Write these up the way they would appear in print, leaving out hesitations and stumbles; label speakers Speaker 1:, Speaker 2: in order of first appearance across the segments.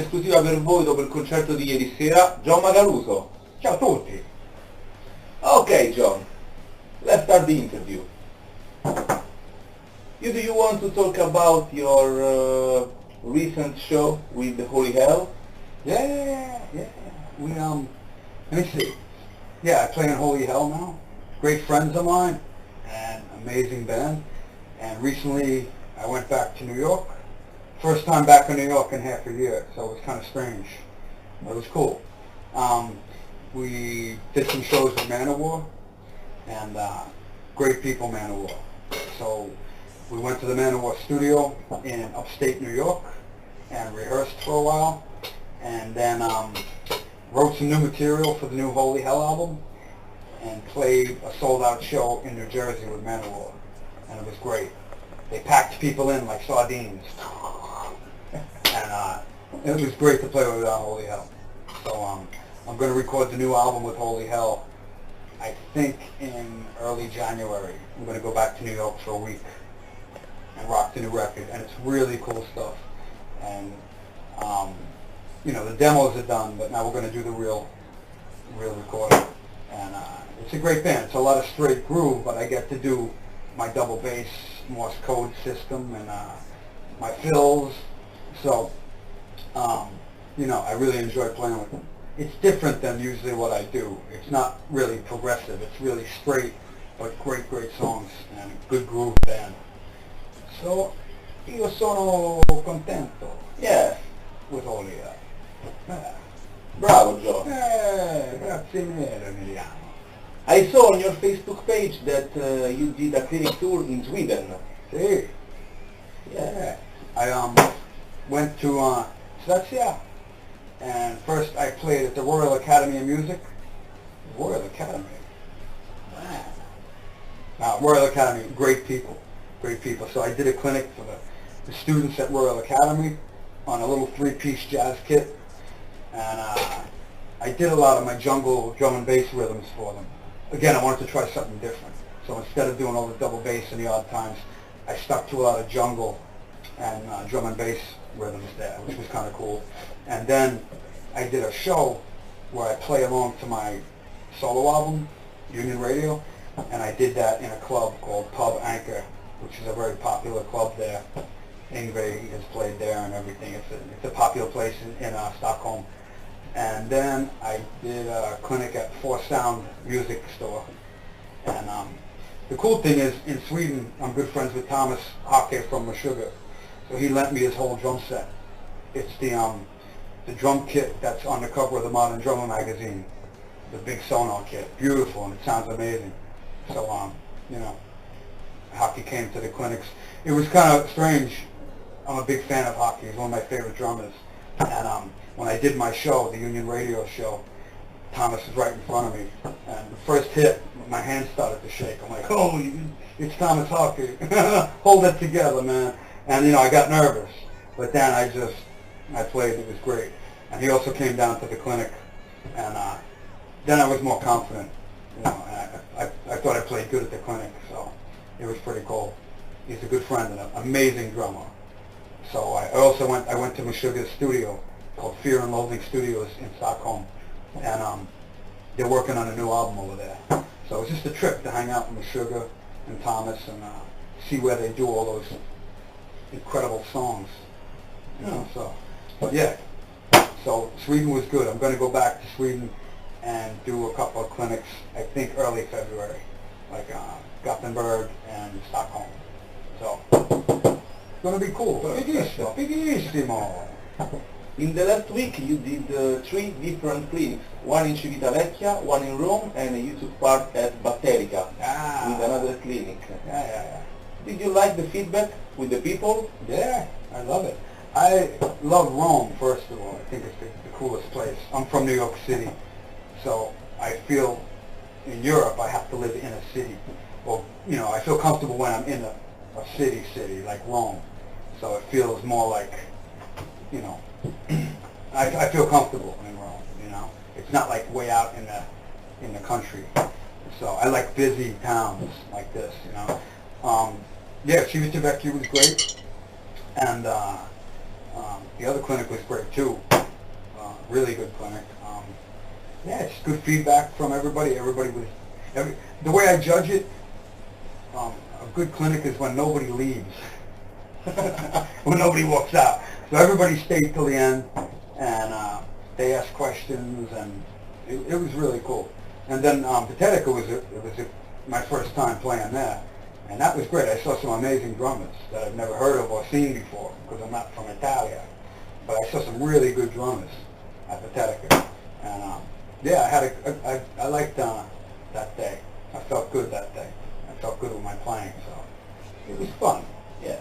Speaker 1: esclusiva per voi dopo il concerto di ieri sera, John Macaluso.
Speaker 2: Ciao a tutti.
Speaker 1: Okay, John, let's start the interview. Do you want to talk about your recent show with the Holy Hell?
Speaker 2: Yeah. We let me see. Yeah, I play in Holy Hell now. Great friends of mine, and amazing band. And recently, I went back to New York. First time back in New York in half a year, so it was kind of strange. But it was cool. We did some shows with Manowar, and great people, Manowar. So we went to the Manowar studio in upstate New York and rehearsed for a while, and then wrote some new material for the new Holy Hell album, and played a sold-out show in New Jersey with Manowar, and it was great. They packed people in like sardines, and it was great to play with Holy Hell. So I'm going to record the new album with Holy Hell, I think in early January. I'm going to go back to New York for a week and rock the new record, and it's really cool stuff. And you know, the demos are done, but now we're going to do the real recording. And it's a great band. It's a lot of straight groove, but I get to do my double bass Morse code system and my fills. So you know, I really enjoy playing with them. It's different than usually what I do. It's not really progressive. It's really straight, but great songs and good groove band. So, io sono contento.
Speaker 1: Yes.
Speaker 2: With Holy Hell.
Speaker 1: Bravo, John.
Speaker 2: Grazie mille, Emiliano.
Speaker 1: I saw on your Facebook page that you did a clinic tour in Sweden.
Speaker 2: See? Yeah. I went to Svezia, and first I played at the Royal Academy of Music. Royal Academy? Wow. Now, Royal Academy, great people. So I did a clinic for the students at Royal Academy on a little 3-piece jazz kit, and I did a lot of my jungle drum and bass rhythms for them. Again, I wanted to try something different. So instead of doing all the double bass and the odd times, I stuck to a lot of jungle and drum and bass rhythms there, which was kind of cool. And then I did a show where I play along to my solo album, Union Radio, and I did that in a club called Pub Anchor, which is a very popular club there. Ingve has played there and everything. It's a popular place in Stockholm. And then I did a clinic at Four Sound Music Store. And the cool thing is, in Sweden, I'm good friends with Thomas Hake from Meshuggah. So he lent me his whole drum set. It's the drum kit that's on the cover of the Modern Drummer magazine, the big sonar kit. Beautiful, and it sounds amazing. So, you know, Hake came to the clinics. It was kind of strange. I'm a big fan of Hake. He's one of my favorite drummers. And when I did my show, the Union Radio show, Thomas was right in front of me. And the first hit, my hands started to shake. I'm like, oh, it's Thomas Hake. Hold it together, man. And, you know, I got nervous. But then I played. It was great. And he also came down to the clinic. And then I was more confident. You know, and I thought I played good at the clinic. So it was pretty cool. He's a good friend and an amazing drummer. So I went to Meshuggah's studio called Fear and Loathing Studios in Stockholm, and they're working on a new album over there. So it was just a trip to hang out with Meshuggah and Thomas and see where they do all those incredible songs. You know, so, but yeah. So Sweden was good. I'm going to go back to Sweden and do a couple of clinics, I think early February, like Gothenburg and Stockholm. So it's going to be cool. Bellissimo.
Speaker 1: In the last week you did 3 different clinics, one in Civitavecchia, one in Rome, and you took part at Batterica with another clinic.
Speaker 2: Yeah.
Speaker 1: Did you like the feedback with the people?
Speaker 2: Yeah, I love it. I love Rome, first of all. I think it's the coolest place. I'm from New York City, so I feel in Europe I have to live in a city. Well, you know, I feel comfortable when I'm in a city like Rome. So it feels more like, you know, I feel comfortable in Rome, you know. It's not like way out in the country. So I like busy towns like this, you know. Yeah, Civitavecchia was great, and the other clinic was great too. really good clinic. Yeah, it's good feedback from everybody. The way I judge it, a good clinic is when nobody leaves, when nobody walks out. So everybody stayed till the end, and they asked questions, and it was really cool. And then Pathetica was my first time playing there, and that was great. I saw some amazing drummers that I've never heard of or seen before, because I'm not from Italia. But I saw some really good drummers at Pathetica, and yeah, I liked that day. I felt good that day. I felt good with my playing, so it was fun.
Speaker 1: Yeah.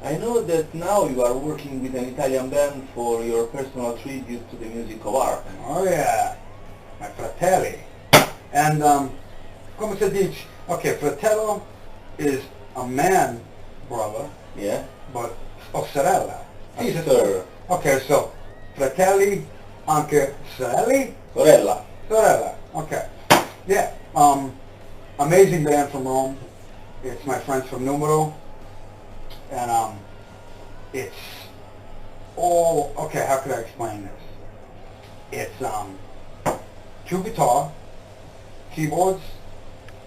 Speaker 1: I know that now you are working with an Italian band for your personal tribute to the music of art.
Speaker 2: Oh yeah, my fratelli. And come si dice? Okay, fratello is a man brother.
Speaker 1: Yeah.
Speaker 2: But sorella.
Speaker 1: Sister.
Speaker 2: Okay, so fratelli, anche sorelli?
Speaker 1: Sorella.
Speaker 2: Sorella. Okay. Yeah. Amazing band from Rome. It's my friends from Numero. And it's all, okay, how could I explain this? It's 2 guitar, keyboards,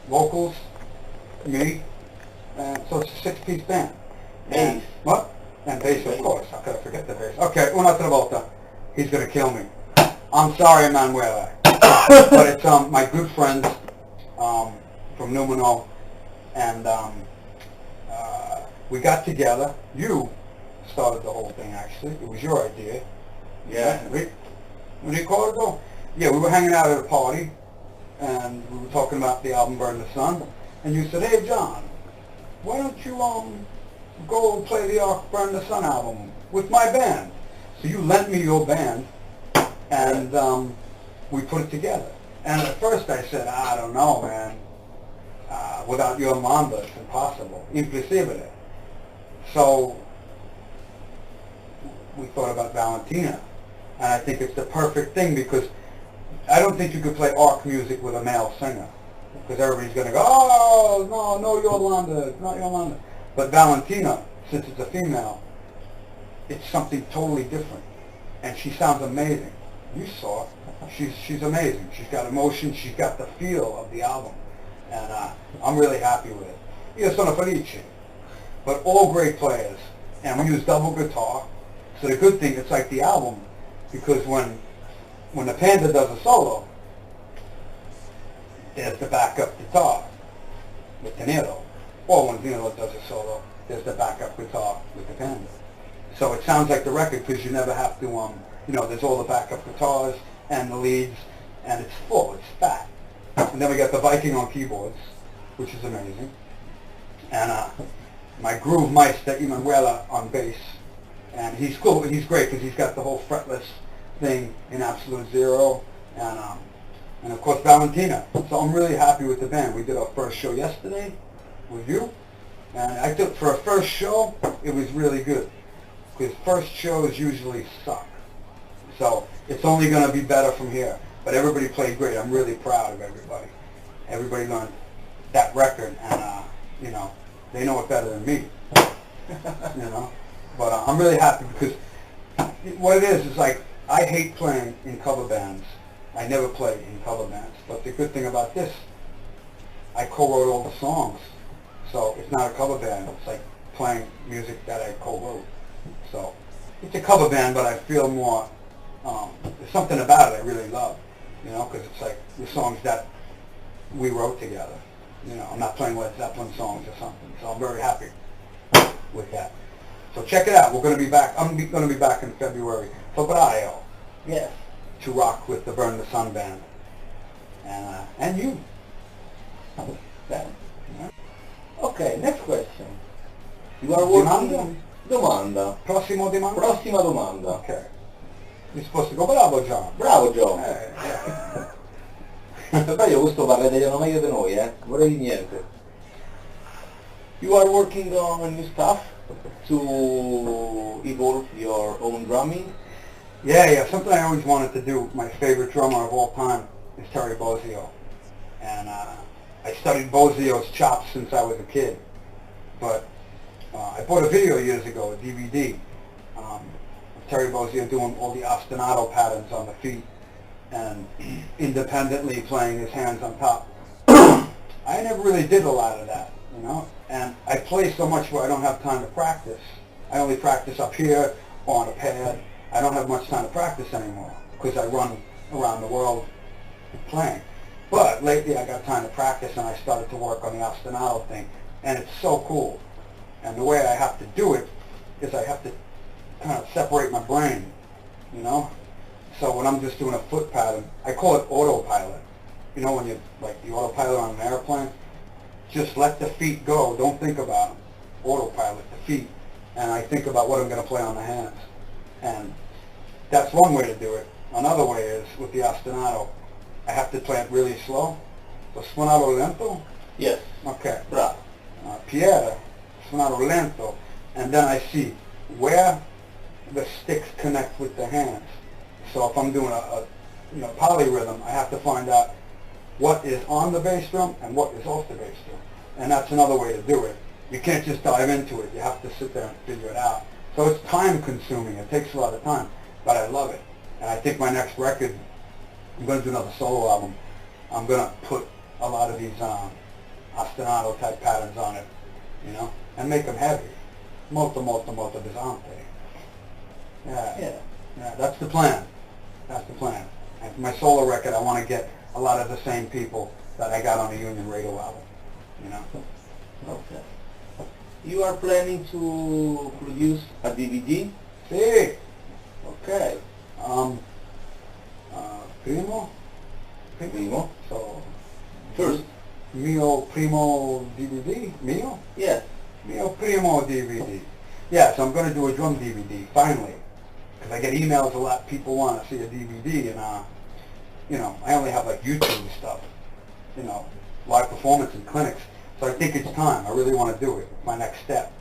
Speaker 2: vocals, me, and so it's a 6-piece band.
Speaker 1: Bass.
Speaker 2: What? And bass, of course. How could I forget the bass? Okay, un'altra volta. He's going to kill me. I'm sorry, Emanuele. But it's my good friends from Numino, and we got together. You started the whole thing, actually. It was your idea.
Speaker 1: Yeah.
Speaker 2: Ricordo? Yeah, we were hanging out at a party, and we were talking about the album Burn the Sun, and you said, hey, John, why don't you go and play the Burn the Sun album with my band? So you lent me your band, and we put it together. And at first I said, I don't know, man. Without your mamba, it's impossible. Impossibile. So we thought about Valentina. And I think it's the perfect thing, because I don't think you could play arc music with a male singer, because everybody's going to go, oh, no Yolanda, not Yolanda. But Valentina, since it's a female, it's something totally different. And she sounds amazing. You saw her. She's amazing. She's got emotion. She's got the feel of the album. And I'm really happy with it. Io sono felice. But all great players. And we use double guitar. So the good thing, it's like the album, because when the Panda does a solo, there's the backup guitar with De Niro. Or when De Niro does a solo, there's the backup guitar with the Panda. So it sounds like the record, because you never have to, there's all the backup guitars and the leads, and it's full, it's fat. And then we got the Viking on keyboards, which is amazing. And my Groove Meister, Emanuele, on bass. And he's cool, he's great, because he's got the whole fretless thing in absolute zero. And of course Valentina. So I'm really happy with the band. We did our first show yesterday with you. And I took, for a first show, it was really good. Because first shows usually suck. So it's only going to be better from here. But everybody played great. I'm really proud of everybody. Everybody learned that record, and they know it better than me. But I'm really happy, because what it is like, I hate playing in cover bands. I never play in cover bands. But the good thing about this, I co-wrote all the songs. So it's not a cover band. It's like playing music that I co-wrote. So it's a cover band, but I feel more, there's something about it I really love, because it's like the songs that we wrote together. I'm not playing Led Zeppelin songs or something, so I'm very happy with that. So check it out. We're going to be back. I'm going to be back in February, Febbraio,
Speaker 1: Yes.
Speaker 2: to rock with the Burn the Sun band, and you.
Speaker 1: Yeah. Okay, next question. You are working... Domanda.
Speaker 2: Prossima domanda?
Speaker 1: Prossima domanda.
Speaker 2: Ok. Risposto, bravo John.
Speaker 1: Bravo John.
Speaker 2: Yeah.
Speaker 1: Beh, io questo parla italiano meglio di noi, vorrei dire niente. You are working on new stuff to evolve your own drumming?
Speaker 2: Yeah, something I always wanted to do. My favorite drummer of all time is Terry Bozzio. And I studied Bozzio's chops since I was a kid. But I bought a video years ago, a DVD, of Terry Bozzio doing all the ostinato patterns on the feet and independently playing his hands on top. I never really did a lot of that, you know, and I play so much where I don't have time to practice. I only practice up here or on a pad. I don't have much time to practice anymore because I run around the world playing. But lately I got time to practice and I started to work on the ostinato thing, and it's so cool. And the way I have to do it is I have to kind of separate my brain, you know? So when I'm just doing a foot pattern, I call it autopilot. You know when you, like the autopilot on an airplane? Just let the feet go, don't think about them. Autopilot, the feet. And I think about what I'm going to play on the hands. And that's one way to do it. Another way is with the ostinato. I have to play it really slow. So suonato lento?
Speaker 1: Yes.
Speaker 2: Okay.
Speaker 1: Bravo.
Speaker 2: Pierre, suonato lento. And then I see where the sticks connect with the hands. So if I'm doing a polyrhythm, I have to find out what is on the bass drum and what is off the bass drum. And that's another way to do it. You can't just dive into it. You have to sit there and figure it out. So it's time consuming. It takes a lot of time, but I love it. And I think my next record, I'm going to do another solo album. I'm going to put a lot of these ostinato type patterns on it, you know, and make them heavy. Molto pesante. Yeah, that's the plan. That's the plan. And for my solo record, I want to get a lot of the same people that I got on the Union Radio album, you know.
Speaker 1: Okay. You are planning to produce a DVD?
Speaker 2: Sí.
Speaker 1: Okay.
Speaker 2: Primo. So,
Speaker 1: First.
Speaker 2: Mio primo DVD? Mio?
Speaker 1: Yes.
Speaker 2: Mio primo DVD. Yeah, so I'm going to do a drum DVD, finally. Because I get emails a lot, people want to see a DVD, and, you know, I only have like YouTube stuff, you know, live performance and clinics. So I think it's time. I really want to do it. It's my next step.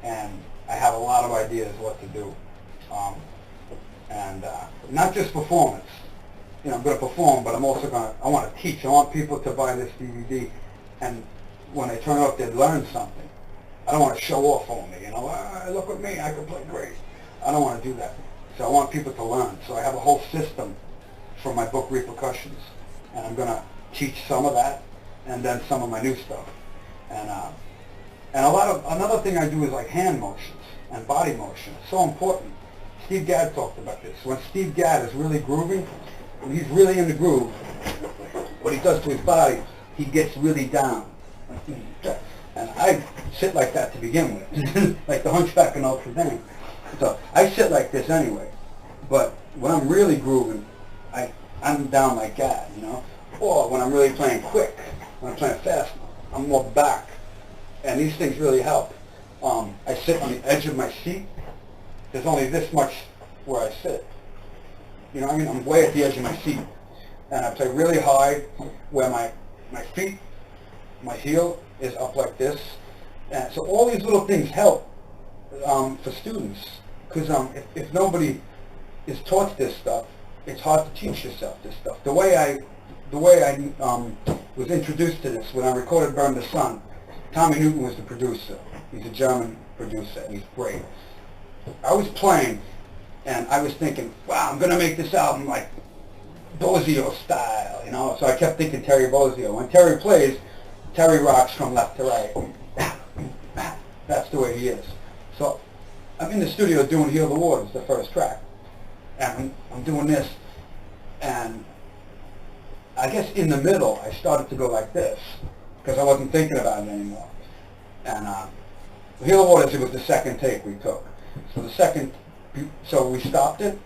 Speaker 2: And I have a lot of ideas what to do. Not just performance. You know, I'm going to perform, but I'm also going to, I want to teach. I want people to buy this DVD, and when they turn it up, they learn something. I don't want to show off only, you know, look at me, I can play great. I don't want to do that. So I want people to learn. So I have a whole system for my book Repercussions, and I'm going to teach some of that, and then some of my new stuff. And another thing I do is like hand motions and body motion. It's so important. Steve Gadd talked about this. When Steve Gadd is really grooving, when he's really in the groove, what he does to his body, he gets really down. And I sit like that to begin with, like the Hunchback of Notre Dame. So I sit like this anyway. But when I'm really grooving, I'm down like that, you know. Or when I'm really playing quick, when I'm playing fast, I'm more back. And these things really help. I sit on the edge of my seat. There's only this much where I sit. You know what I mean? I'm way at the edge of my seat. And I play really high where my feet, my heel is up like this. And so all these little things help for students. Because if nobody is taught this stuff, it's hard to teach yourself this stuff. The way I was introduced to this when I recorded Burn the Sun, Tommy Newton was the producer. He's a German producer, and he's great. I was playing, and I was thinking, wow, I'm going to make this album like Bozzio style, you know? So I kept thinking Terry Bozzio. When Terry plays, Terry rocks from left to right. That's the way he is. So I'm in the studio doing Heal the Waters, the first track. And I'm doing this, and I guess in the middle, I started to go like this, because I wasn't thinking about it anymore. And Heal the Waters, it was the second take we took. So we stopped it,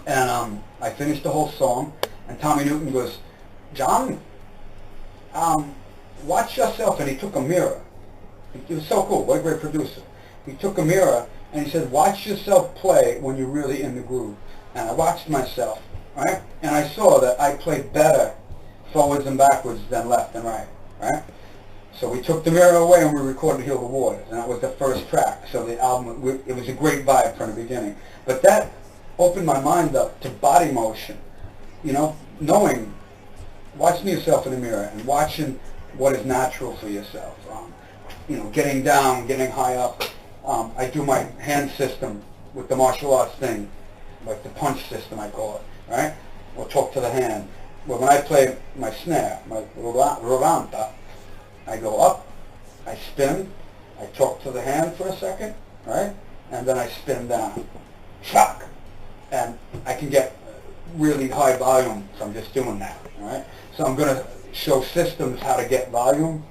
Speaker 2: and I finished the whole song, and Tommy Newton goes, John, watch yourself, and he took a mirror. It was so cool, what a great producer. He took a mirror, and he said, watch yourself play when you're really in the groove. And I watched myself, right? And I saw that I played better forwards and backwards than left and right, right? So we took the mirror away and we recorded Heal the Waters, and that was the first track. So the album, it was a great vibe from the beginning. But that opened my mind up to body motion, you know, knowing, watching yourself in the mirror and watching what is natural for yourself. You know, getting down, getting high up. I do my hand system with the martial arts thing, like the punch system I call it, right? Or talk to the hand. Well, when I play my snare, my rovanta, I go up, I spin, I talk to the hand for a second, right? And then I spin down. Shock! And I can get really high volume from just doing that, right? So I'm going to show systems how to get volume,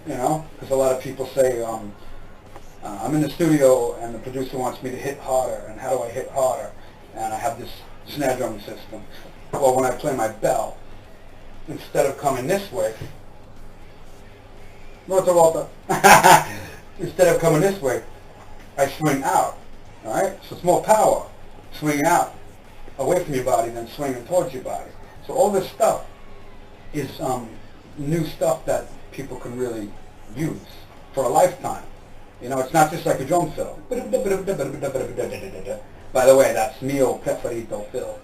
Speaker 2: you know, because a lot of people say, I'm in the studio and the producer wants me to hit harder, and how do I hit harder? And I have this snare drum system. Well, when I play my bell, instead of coming this way, instead of coming this way, I swing out, all right? So it's more power swinging out away from your body than swinging towards your body. So all this stuff is new stuff that people can really use for a lifetime. You know, it's not just like a drum fill. By the way, that's mio preferito fill.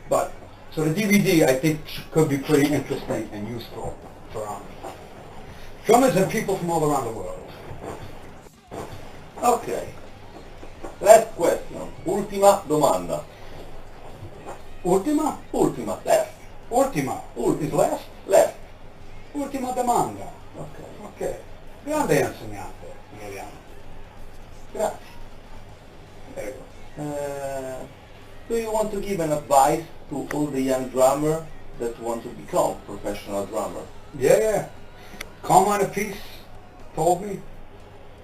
Speaker 2: But, so the DVD I think could be pretty interesting and useful for drummers and people from all around the world.
Speaker 1: Okay. Last question. Ultima domanda.
Speaker 2: Ultima?
Speaker 1: Ultima. Last.
Speaker 2: Ultima. Is last?
Speaker 1: Last.
Speaker 2: Ultima domanda.
Speaker 1: Okay.
Speaker 2: Ok. Grande insegnante, Emiliano. Grazie. There you go.
Speaker 1: Do you want to give an advice to all the young drummers that want to become professional drummers?
Speaker 2: Yeah. Come Peace told me.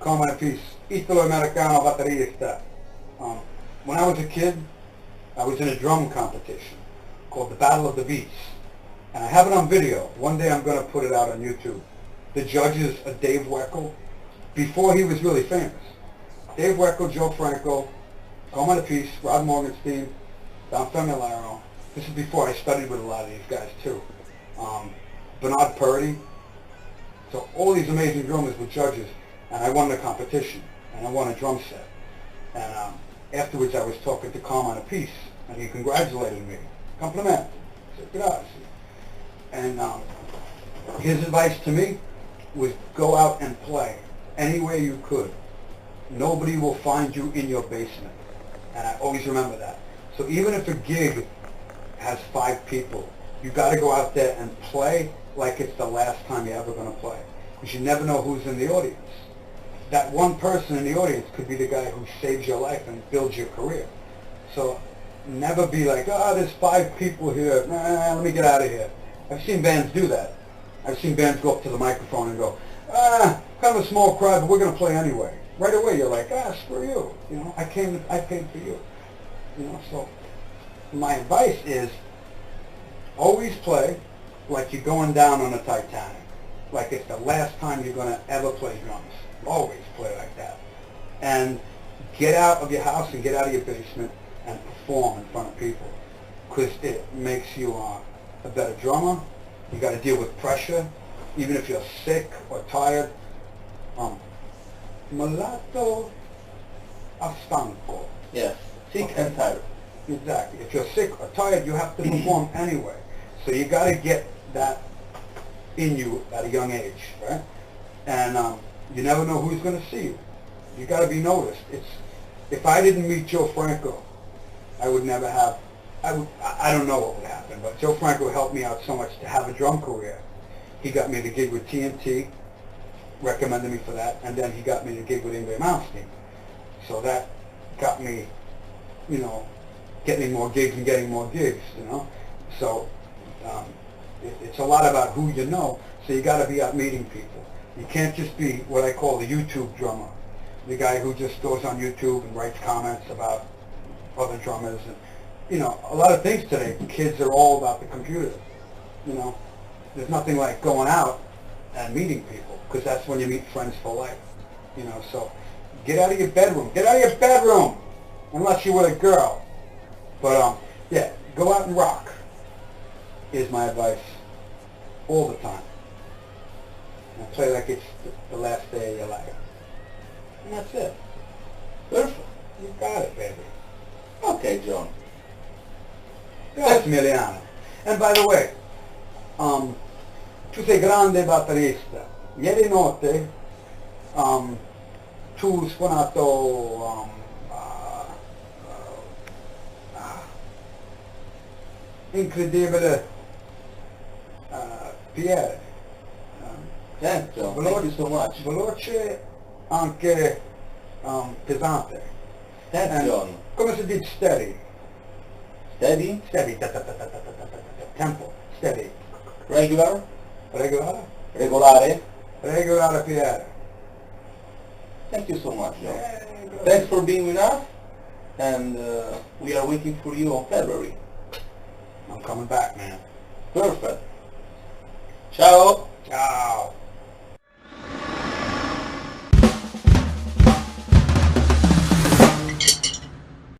Speaker 2: Come Peace. Italo-Americano batterista. When I was a kid, I was in a drum competition called the Battle of the Beats. And I have it on video. One day I'm going to put it out on YouTube. The judges are Dave Weckl, before he was really famous. Dave Weckl, Joe Franco, Come Peace, Rod Morgenstein, Don Familaro. This is before I studied with a lot of these guys too. Bernard Purdy. So all these amazing drummers were judges, and I won the competition, and I won a drum set. And afterwards I was talking to Come Peace, and he congratulated me. Compliment. I said, grazie. And his advice to me was go out and play anywhere you could. Nobody will find you in your basement. And I always remember that. So even if a gig has 5 people, you got to go out there and play like it's the last time you're ever going to play. Because you never know who's in the audience. That one person in the audience could be the guy who saves your life and builds your career. So never be like, there's 5 people here. Nah, let me get out of here. I've seen bands do that. I've seen bands go up to the microphone and go, kind of a small crowd, but we're going to play anyway. Right away you're like, screw you. You know, I paid for you. You know, so my advice is always play like you're going down on a Titanic. Like it's the last time you're going to ever play drums. Always play like that. And get out of your house and get out of your basement and perform in front of people. Because it makes you a better drummer. You got to deal with pressure, even if you're sick or tired. Malato a stanco.
Speaker 1: Yes, sick and tired.
Speaker 2: Exactly. If you're sick or tired, you have to perform anyway. So you got to get that in you at a young age, right? And you never know who's going to see you. You got to be noticed. If I didn't meet Joe Franco, I would never have. I don't know what would happen, but Joe Franco helped me out so much to have a drum career. He got me the gig with TNT, recommended me for that, and then he got me the gig with Ingrid Malmsteen. So that got me, you know, getting more gigs and getting more gigs, you know. So it's a lot about who you know, so you got to be out meeting people. You can't just be what I call the YouTube drummer, the guy who just goes on YouTube and writes comments about other drummers. And, you know, a lot of things today, kids are all about the computer, you know. There's nothing like going out and meeting people, because that's when you meet friends for life, you know. So get out of your bedroom. Get out of your bedroom, unless you're with a girl. But, yeah, go out and rock is my advice all the time. And play like it's the last day of your life. And that's it.
Speaker 1: Perfect.
Speaker 2: You got it, baby.
Speaker 1: Okay, John.
Speaker 2: Grazie, Emiliano. And by the way, tu sei grande batterista. Ieri notte tu suonato incredibile Pierre.
Speaker 1: Certo, thank you so much.
Speaker 2: Veloce anche pesante.
Speaker 1: Attention.
Speaker 2: Come si dice steady?
Speaker 1: Steady.
Speaker 2: Steady. Tempo. Steady.
Speaker 1: Regular.
Speaker 2: Regolare?
Speaker 1: Regolare.
Speaker 2: Regolare Pierre.
Speaker 1: Thank you so much, Joe. Thanks for being with us, and we are waiting for you on February.
Speaker 2: I'm coming back, man.
Speaker 1: Perfect. Ciao.
Speaker 2: Ciao.